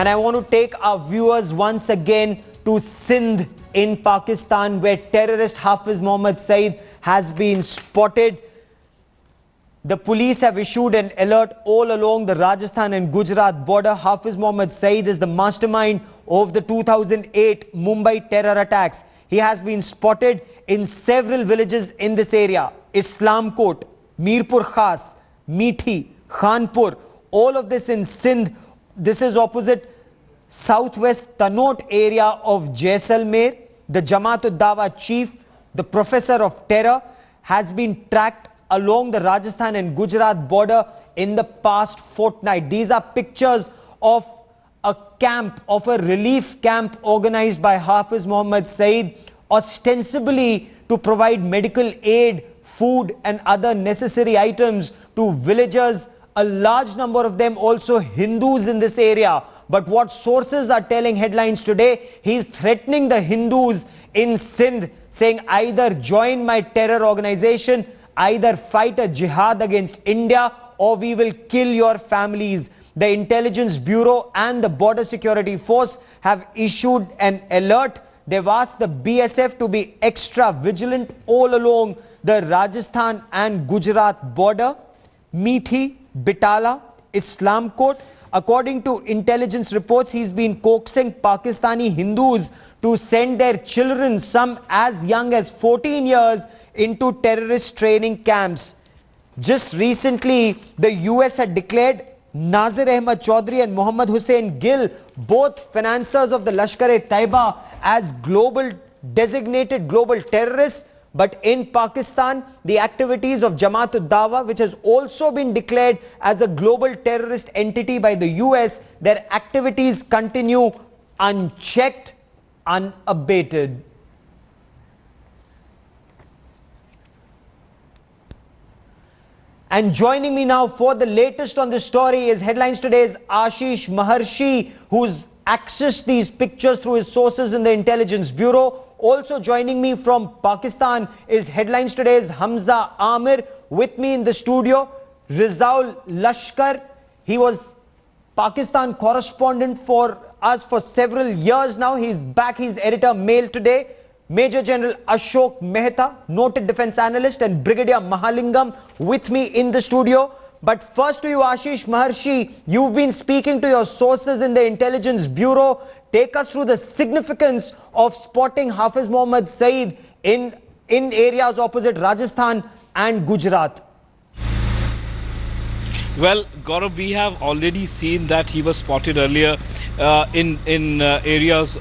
And I want to take our viewers once again to Sindh in Pakistan, where terrorist Hafiz Saeed has been spotted. The police have issued an alert all along the Rajasthan and Gujarat border. Hafiz Saeed is the mastermind of the 2008 Mumbai terror attacks. He has been spotted in several villages in this area. Islamkot, Mirpur Khas, Meethi, Khanpur, all of this in Sindh. This is opposite southwest Tanot area of Jaisalmer. The Jamaat-ud-Dawa chief, the professor of terror, has been tracked along the Rajasthan and Gujarat border in the past fortnight. These are pictures of a camp, of a relief camp organized by Hafiz Saeed, ostensibly to provide medical aid, food and other necessary items to villagers, a large number of them also Hindus in this area. But what sources are telling headlines today, he's threatening the Hindus in Sindh, saying either join my terror organization, either fight a jihad against India, or we will kill your families. The Intelligence Bureau and the Border Security Force have issued an alert. They've asked the BSF to be extra vigilant all along the Rajasthan and Gujarat border. Meethi, Bitala, Islamkot. According to intelligence reports, he's been coaxing Pakistani Hindus to send their children, some as young as 14 years, into terrorist training camps. Just recently, the US had declared Nazir Ahmad Chaudhry and Mohammad Hussain Gill, both financiers of the Lashkar-e-Taiba, as designated global terrorists. But in Pakistan, the activities of Jamaat-ud-Dawa, which has also been declared as a global terrorist entity by the US, their activities continue unchecked, unabated. And joining me now for the latest on this story is Headlines Today's Ashish Maharshi, who's accessed these pictures through his sources in the Intelligence Bureau. Also joining me from Pakistan is Headlines Today's Hamza Amir. With me in the studio, Rizaul Lashkar. He was Pakistan correspondent for us for several years now. He's back. He's editor Mail today. Major General Ashok Mehta, noted defense analyst, and Brigadier Mahalingam with me in the studio. But first to you, Ashish Maharshi, you've been speaking to your sources in the Intelligence Bureau. Take us through the significance of spotting Hafiz Saeed in areas opposite Rajasthan and Gujarat. Well, Gaurav, we have already seen that he was spotted earlier in areas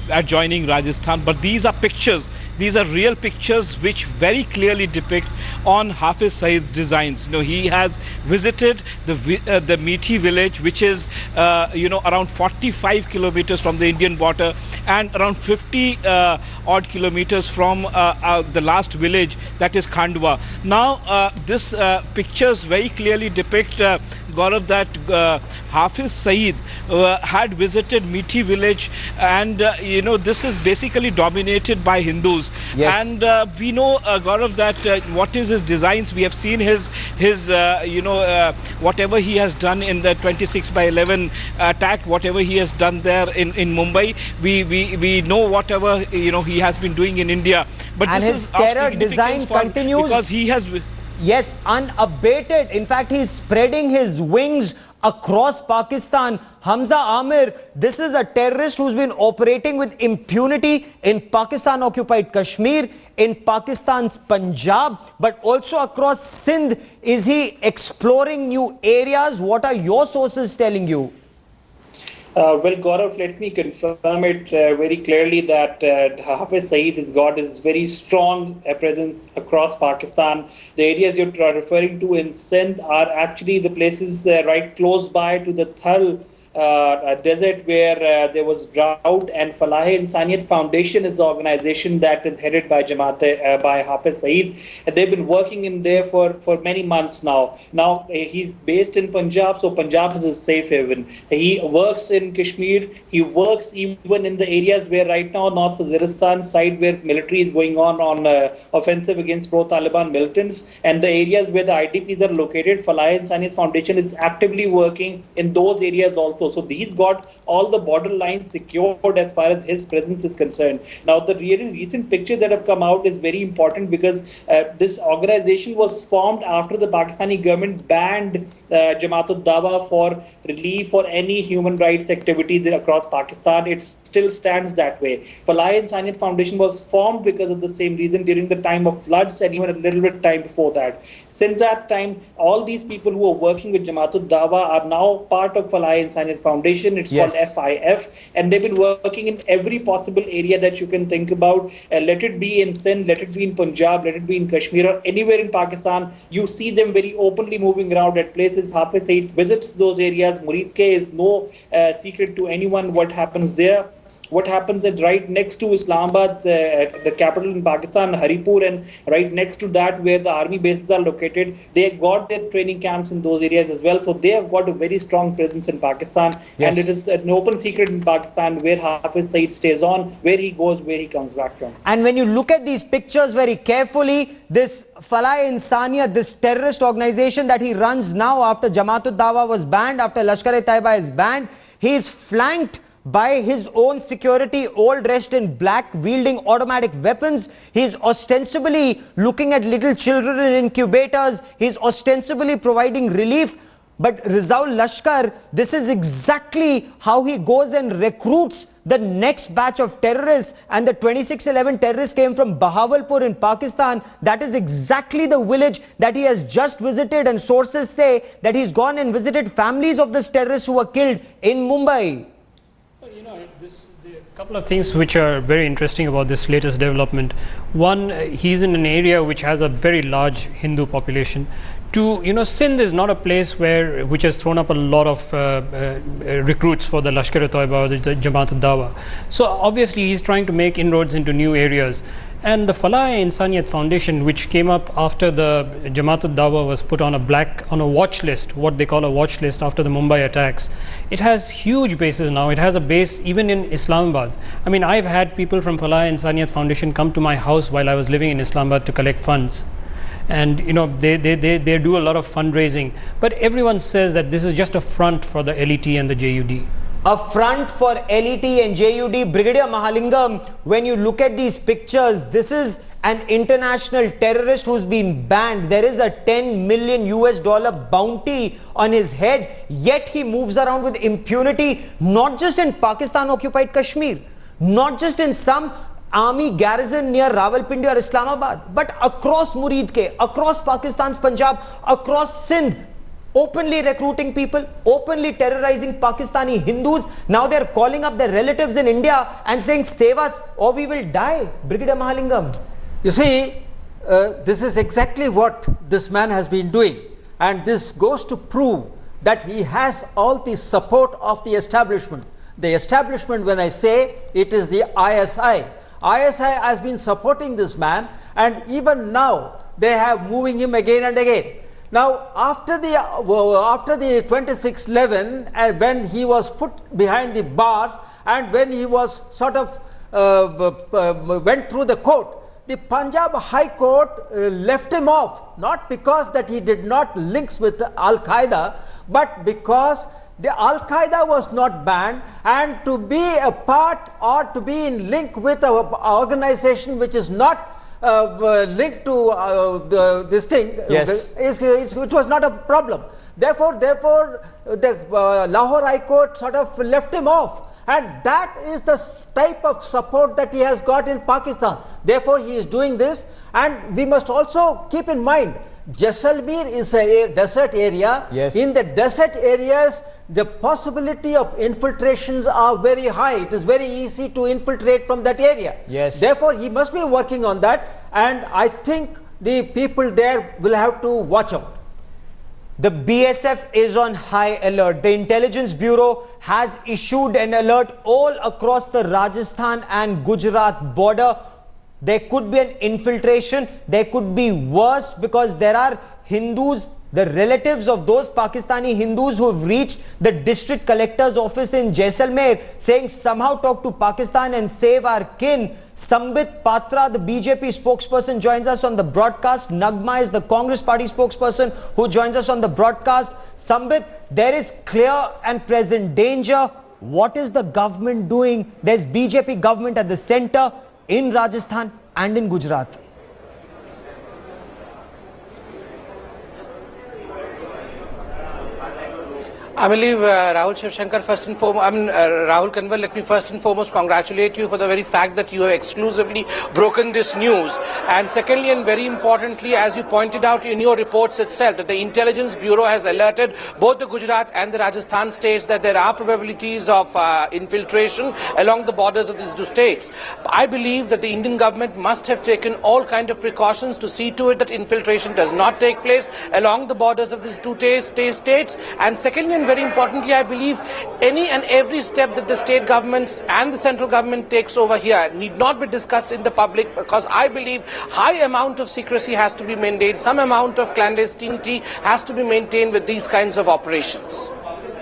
adjoining Rajasthan. But these are pictures. These are real pictures which very clearly depict on Hafiz Saeed's designs. You know, he has visited the Meethi village, which is around 45 kilometers from the Indian border and around 50 odd kilometers from the last village, that is Khandwa. Now, this pictures very clearly depict, Gaurav, that Hafiz Saeed had visited Meethi village, and this is basically dominated by Hindus. Yes. And we know, Gaurav, that what is his designs. We have seen his whatever he has done in the 26/11 attack, whatever he has done there in Mumbai. We know whatever he has been doing in India. But and this his is terror design continues because he has. Yes, unabated. In fact, he's spreading his wings across Pakistan. Hamza Amir, this is a terrorist who's been operating with impunity in Pakistan-occupied Kashmir, in Pakistan's Punjab, but also across Sindh. Is he exploring new areas? What are your sources telling you? Well, Gaurav, let me confirm it very clearly that Hafiz Saeed has got his very strong presence across Pakistan. The areas you're referring to in Sindh are actually the places right close by to the Thal desert, where there was drought, and Falah-e-Insaniyat Foundation is the organization that is headed by by Hafiz Saeed. And they've been working in there for many months now. Now, he's based in Punjab, so Punjab is a safe haven. He works in Kashmir. He works even in the areas where right now, North Waziristan side, where military is going on offensive against pro-Taliban militants, and the areas where the IDPs are located, Falah-e-Insaniyat Foundation is actively working in those areas also. also. So he's got all the border lines secured as far as his presence is concerned. Now, the really recent pictures that have come out is very important because this organization was formed after the Pakistani government banned Jamaat-ud-Dawa for relief or any human rights activities across Pakistan. It still stands that way. Falah Insaniyat Foundation was formed because of the same reason during the time of floods and even a little bit time before that. Since that time, all these people who are working with Jamaat-ud-Dawa are now part of Falah Insaniyat Foundation. It's called FIF, and they've been working in every possible area that you can think about. Let it be in Sindh, let it be in Punjab, let it be in Kashmir, or anywhere in Pakistan. You see them very openly moving around at places. Hafiz Saeed visits those areas. Murid Ke is no secret to anyone what happens there. What happens at right next to Islamabad, the capital in Pakistan, Haripur, and right next to that where the army bases are located, they got their training camps in those areas as well. So they have got a very strong presence in Pakistan. And it is an open secret in Pakistan where Hafiz Saeed stays on, where he goes, where he comes back from. And when you look at these pictures very carefully, this Falah Insaniyat, this terrorist organization that he runs now after Jamaat-ud-Dawa was banned, after Lashkar-e-Taiba is banned, he is flanked by his own security, all dressed in black, wielding automatic weapons. He's ostensibly looking at little children in incubators. He's ostensibly providing relief. But Rizaul Lashkar, this is exactly how he goes and recruits the next batch of terrorists. And the 2611 terrorists came from Bahawalpur in Pakistan. That is exactly the village that he has just visited. And sources say that he's gone and visited families of these terrorists who were killed in Mumbai. A couple of things which are very interesting about this latest development. One, he's in an area which has a very large Hindu population. Two, Sindh is not a place which has thrown up a lot of recruits for the Lashkar-e-Taiba or the Jamaat-ud-Dawa. So obviously he's trying to make inroads into new areas. And the Falah Insaniyat Foundation, which came up after the Jamaat-ud-Dawa was put on a watch list, what they call a watch list after the Mumbai attacks, it has huge bases now. It has a base even in Islamabad. I mean, I've had people from Falah Insaniyat Foundation come to my house while I was living in Islamabad to collect funds. And they do a lot of fundraising. But everyone says that this is just a front for the LET and the JUD. A front for LET and JUD. Brigadier Mahalingam, when you look at these pictures, this is an international terrorist who's been banned. There is a $10 million bounty on his head, yet he moves around with impunity, not just in Pakistan occupied Kashmir, not just in some army garrison near Rawalpindi or Islamabad, but across Murid Ke, across Pakistan's Punjab, across Sindh, openly recruiting people, openly terrorizing Pakistani Hindus. Now they're calling up their relatives in India and saying, save us or we will die. Brigadier Mahalingam. You see, this is exactly what this man has been doing. And this goes to prove that he has all the support of the establishment. The establishment, when I say, it is the ISI. ISI has been supporting this man, and even now they have moving him again and again. Now, after the 2611, when he was put behind the bars and when he was sort of went through the court, the Punjab High Court left him off, not because that he did not links with Al-Qaeda, but because the Al-Qaeda was not banned, and to be a part or to be in link with an organization which is not linked to this thing, it was not a problem. Therefore, the Lahore High Court sort of left him off. And that is the type of support that he has got in Pakistan. Therefore, he is doing this. And we must also keep in mind, Jaisalmer is a desert area. Yes. In the desert areas, the possibility of infiltrations are very high. It is very easy to infiltrate from that area. Yes. Therefore, he must be working on that. And I think the people there will have to watch out. The BSF is on high alert. The Intelligence Bureau has issued an alert all across the Rajasthan and Gujarat border. There could be an infiltration. There could be worse, because there are Hindus the relatives of those Pakistani Hindus who have reached the district collector's office in Jaisalmer saying somehow talk to Pakistan and save our kin. Sambit Patra, the BJP spokesperson, joins us on the broadcast. Nagma is the Congress party spokesperson who joins us on the broadcast. Sambit, there is clear and present danger. What is the government doing? There's BJP government at the center in Rajasthan and in Gujarat. I believe Rahul Shivshankar, first and foremost, Rahul Kanwal, let me first and foremost congratulate you for the very fact that you have exclusively broken this news. And secondly, and very importantly, as you pointed out in your reports itself, that the Intelligence Bureau has alerted both the Gujarat and the Rajasthan states that there are probabilities of infiltration along the borders of these two states. I believe that the Indian government must have taken all kind of precautions to see to it that infiltration does not take place along the borders of these two states. And secondly, and very importantly, I believe any and every step that the state governments and the central government takes over here need not be discussed in the public, because I believe high amount of secrecy has to be maintained, some amount of clandestinity has to be maintained with these kinds of operations.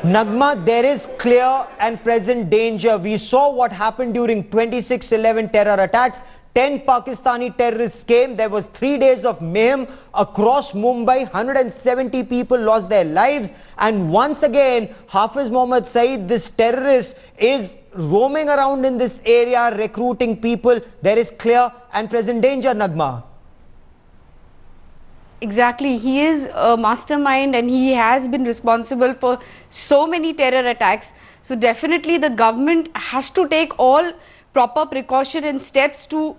Nagma, there is clear and present danger. We saw what happened during 26/11 terror attacks. 10 Pakistani terrorists came. There was 3 days of mayhem across Mumbai. 170 people lost their lives. And once again, Hafiz Saeed, this terrorist, is roaming around in this area, recruiting people. There is clear and present danger, Nagma. Exactly. He is a mastermind and he has been responsible for so many terror attacks. So definitely the government has to take all proper precaution and steps to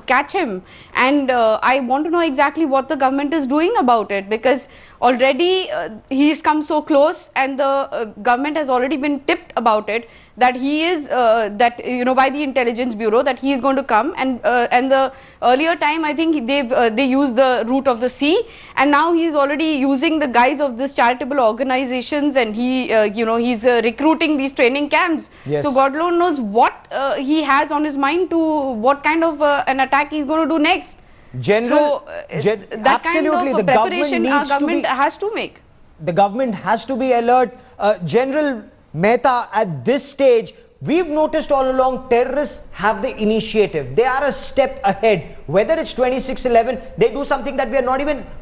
catch him. And I want to know exactly what the government is doing about it, because already he's come so close, and the government has already been tipped about it, that he is by the Intelligence Bureau, that he is going to come, and the earlier time I think they used the route of the sea, and now he is already using the guise of this charitable organizations, and he's recruiting these training camps. Yes. So God alone knows what he has on his mind, to what kind of an attack he's going to do next. General, that absolutely, kind of the preparation our government government has to make. The government has to be alert. General Mehta, at this stage, we've noticed all along terrorists have the initiative. They are a step ahead. Whether it's 26/11, they do something that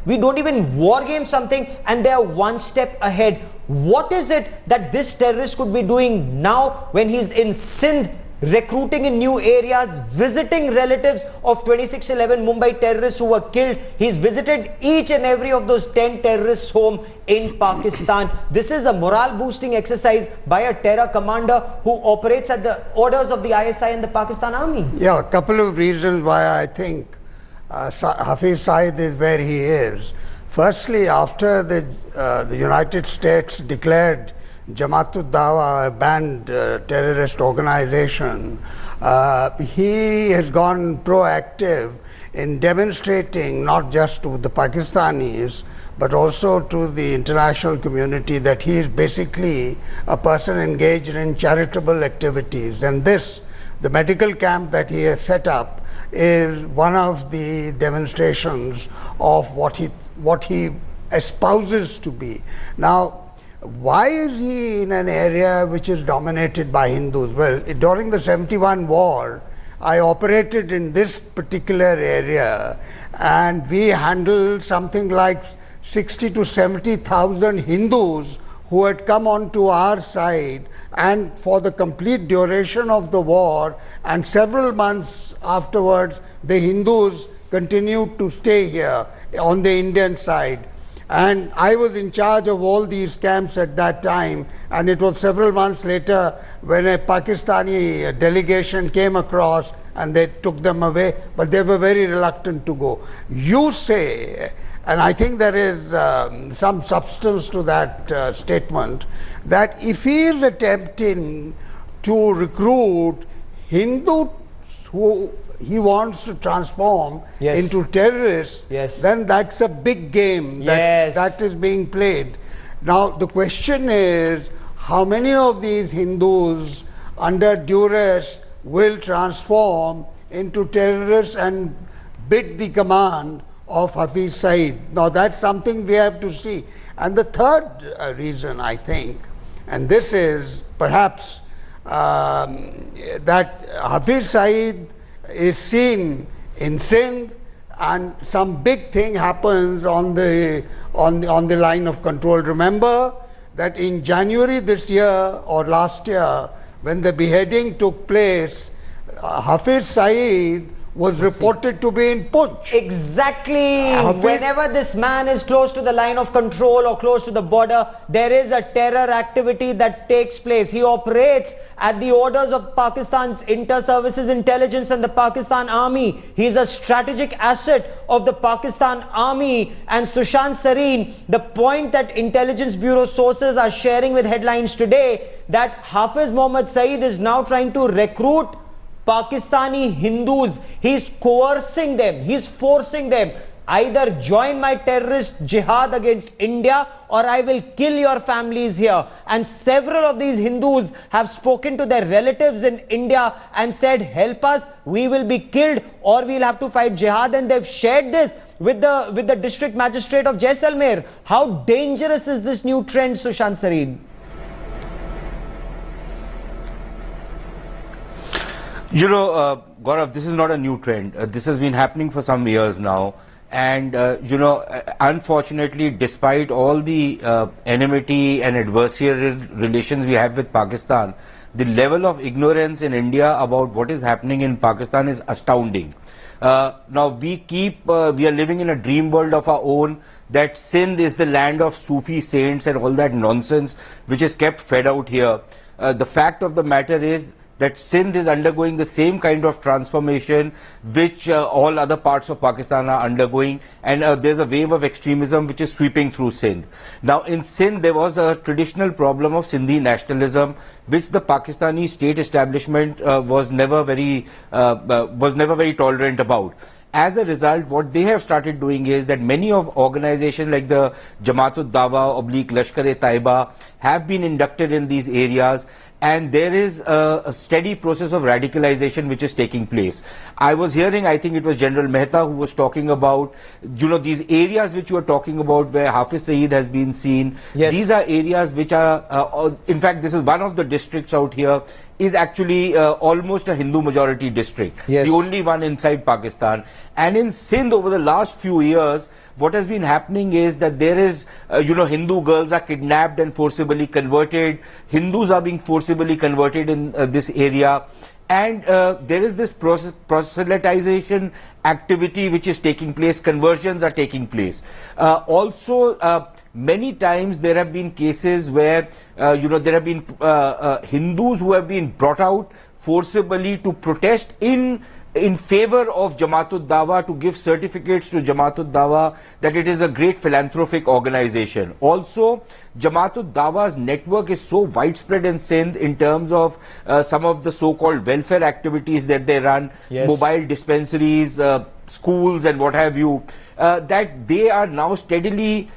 we don't even war game something, and they are one step ahead. What is it that this terrorist could be doing now when he's in Sindh, recruiting in new areas, visiting relatives of 26/11 Mumbai terrorists who were killed? He's visited each and every of those 10 terrorists' home in Pakistan. This is a morale boosting exercise by a terror commander who operates at the orders of the ISI and the Pakistan Army. Yeah, a couple of reasons why I think Hafiz Saeed is where he is. Firstly, after the United States declared Jamaat-ud-Dawa a banned terrorist organization, he has gone proactive in demonstrating not just to the Pakistanis but also to the international community that he is basically a person engaged in charitable activities. And this, the medical camp that he has set up, is one of the demonstrations of what he espouses to be. Now, why is he in an area which is dominated by Hindus? Well, during the 71 war, I operated in this particular area, and we handled something like 60 to 70,000 Hindus who had come onto our side, and for the complete duration of the war and several months afterwards, the Hindus continued to stay here on the Indian side. And I was in charge of all these camps at that time, and it was several months later when a Pakistani delegation came across and they took them away, but they were very reluctant to go. You say, and I think there is some substance to that statement, that if he is attempting to recruit Hindus who he wants to transform Yes. into terrorists, Yes. then that's a big game that is being played. Now the question is, how many of these Hindus under duress will transform into terrorists and bid the command of Hafiz Saeed. Now that's something we have to see. And the third reason, I think, and this is perhaps that Hafiz Saeed is seen in Sindh, and some big thing happens on the line of control. Remember that in January this year or last year, when the beheading took place, Hafiz Saeed was reported to be in Punch. Exactly. Whenever this man is close to the line of control or close to the border, there is a terror activity that takes place. He operates at the orders of Pakistan's inter-services intelligence and the Pakistan Army. He is a strategic asset of the Pakistan Army. And Sushant Sareen, the point that intelligence bureau sources are sharing with headlines today, that Hafiz Mohammad Saeed is now trying to recruit Pakistani Hindus. He's coercing them, he's forcing them, either join my terrorist jihad against India or I will kill your families here. And several of these Hindus have spoken to their relatives in India and said, help us, we will be killed or we'll have to fight jihad. And they've shared this with the district magistrate of Jaisalmer. How dangerous is this new trend, Sushant Sareen? You know, Gaurav, this is not a new trend. This has been happening for some years now. And, you know, unfortunately, despite all the enmity and adversarial relations we have with Pakistan, the level of ignorance in India about what is happening in Pakistan is astounding. Now, we are living in a dream world of our own, that Sindh is the land of Sufi saints and all that nonsense which is kept fed out here. The fact of the matter is that Sindh is undergoing the same kind of transformation which all other parts of Pakistan are undergoing, and there's a wave of extremism which is sweeping through Sindh. Now in Sindh there was a traditional problem of Sindhi nationalism which the Pakistani state establishment was never very tolerant about. As a result, what they have started doing is that many of organizations like the Jamaat-ud-Dawa / Lashkar-e-Taiba have been inducted in these areas, and there is a steady process of radicalization which is taking place. I was hearing, I think it was General Mehta who was talking about, you know, these areas which you are talking about where Hafiz Saeed has been seen. Yes. These are areas which are, in fact, this is one of the districts out here, is actually almost a Hindu majority district. Yes. The only one inside Pakistan. And in Sindh over the last few years, what has been happening is that there is, you know, Hindu girls are kidnapped and forcibly converted. Hindus are being forcibly converted in this area. And there is this proselytization activity which is taking place. Conversions are taking place. Also, many times there have been cases where, you know, there have been Hindus who have been brought out forcibly to protest in favor of Jamaat-ud-Dawa, to give certificates to Jamaat-ud-Dawa that it is a great philanthropic organization. Also, Jamaat-ud-Dawa's network is so widespread in Sindh in terms of some of the so-called welfare activities that they run, yes, mobile dispensaries, schools and what have you, that they are now steadily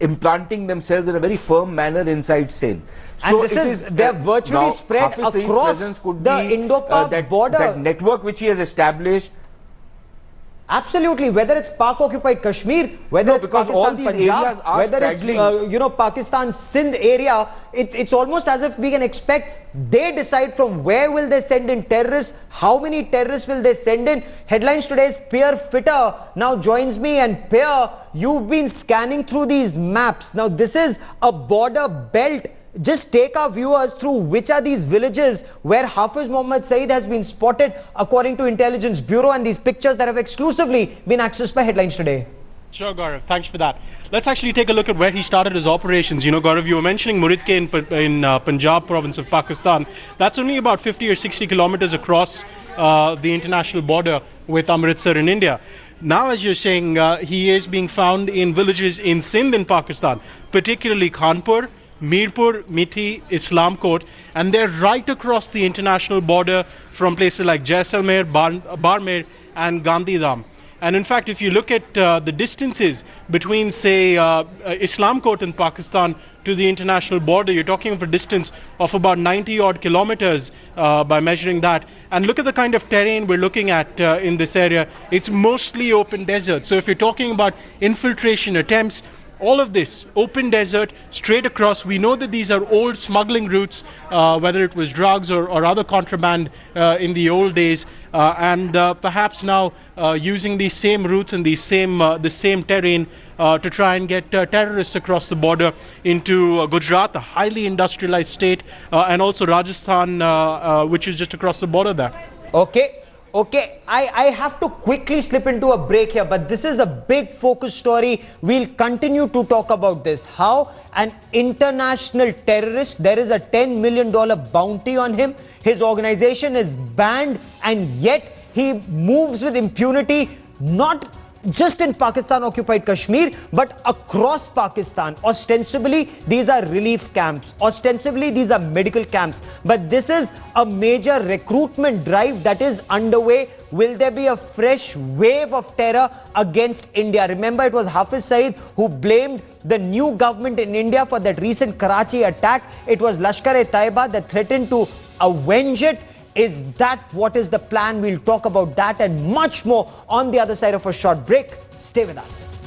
implanting themselves in a very firm manner inside Sindh. So they are virtually spread across the Indo-Pak border. That network which he has established. Absolutely, whether it's Pak-occupied Kashmir, whether it's Pakistan Punjab, whether it's you know, Pakistan Sindh area, it's almost as if we can expect they decide from where will they send in terrorists, how many terrorists will they send in. Headlines today's Pierre Fitter now joins me, and Pierre, you've been scanning through these maps. Now this is a border belt. Just take our viewers through which are these villages where Hafiz Mohammad Saeed has been spotted according to Intelligence Bureau, and these pictures that have exclusively been accessed by Headlines Today. Sure, Gaurav. Thanks for that. Let's actually take a look at where he started his operations. You know, Gaurav, you were mentioning Muridke in Punjab province of Pakistan. That's only about 50 or 60 kilometers across the international border with Amritsar in India. Now, as you're saying, he is being found in villages in Sindh in Pakistan, particularly Khanpur, Mirpur, Mithi, Islam Kot, and they're right across the international border from places like Jaisalmer, Barmer and Gandhidham. And in fact, if you look at the distances between, say, Islam Court in Pakistan to the international border, you're talking of a distance of about 90 odd kilometers by measuring that. And look at the kind of terrain we're looking at in this area. It's mostly open desert. So if you're talking about infiltration attempts, all of this open desert straight across, we know that these are old smuggling routes, whether it was drugs or other contraband in the old days, and perhaps now using these same routes and the same terrain to try and get terrorists across the border into Gujarat, a highly industrialized state, and also Rajasthan, which is just across the border there. Okay, I have to quickly slip into a break here, but this is a big focus story. We'll continue to talk about this. How an international terrorist, there is a $10 million bounty on him. His organization is banned, and yet he moves with impunity, not just in Pakistan-occupied Kashmir, but across Pakistan. Ostensibly, these are relief camps. Ostensibly, these are medical camps. But this is a major recruitment drive that is underway. Will there be a fresh wave of terror against India? Remember, it was Hafiz Saeed who blamed the new government in India for that recent Karachi attack. It was Lashkar-e-Taiba that threatened to avenge it. Is that what is the plan? We'll talk about that and much more on the other side of a short break. Stay with us.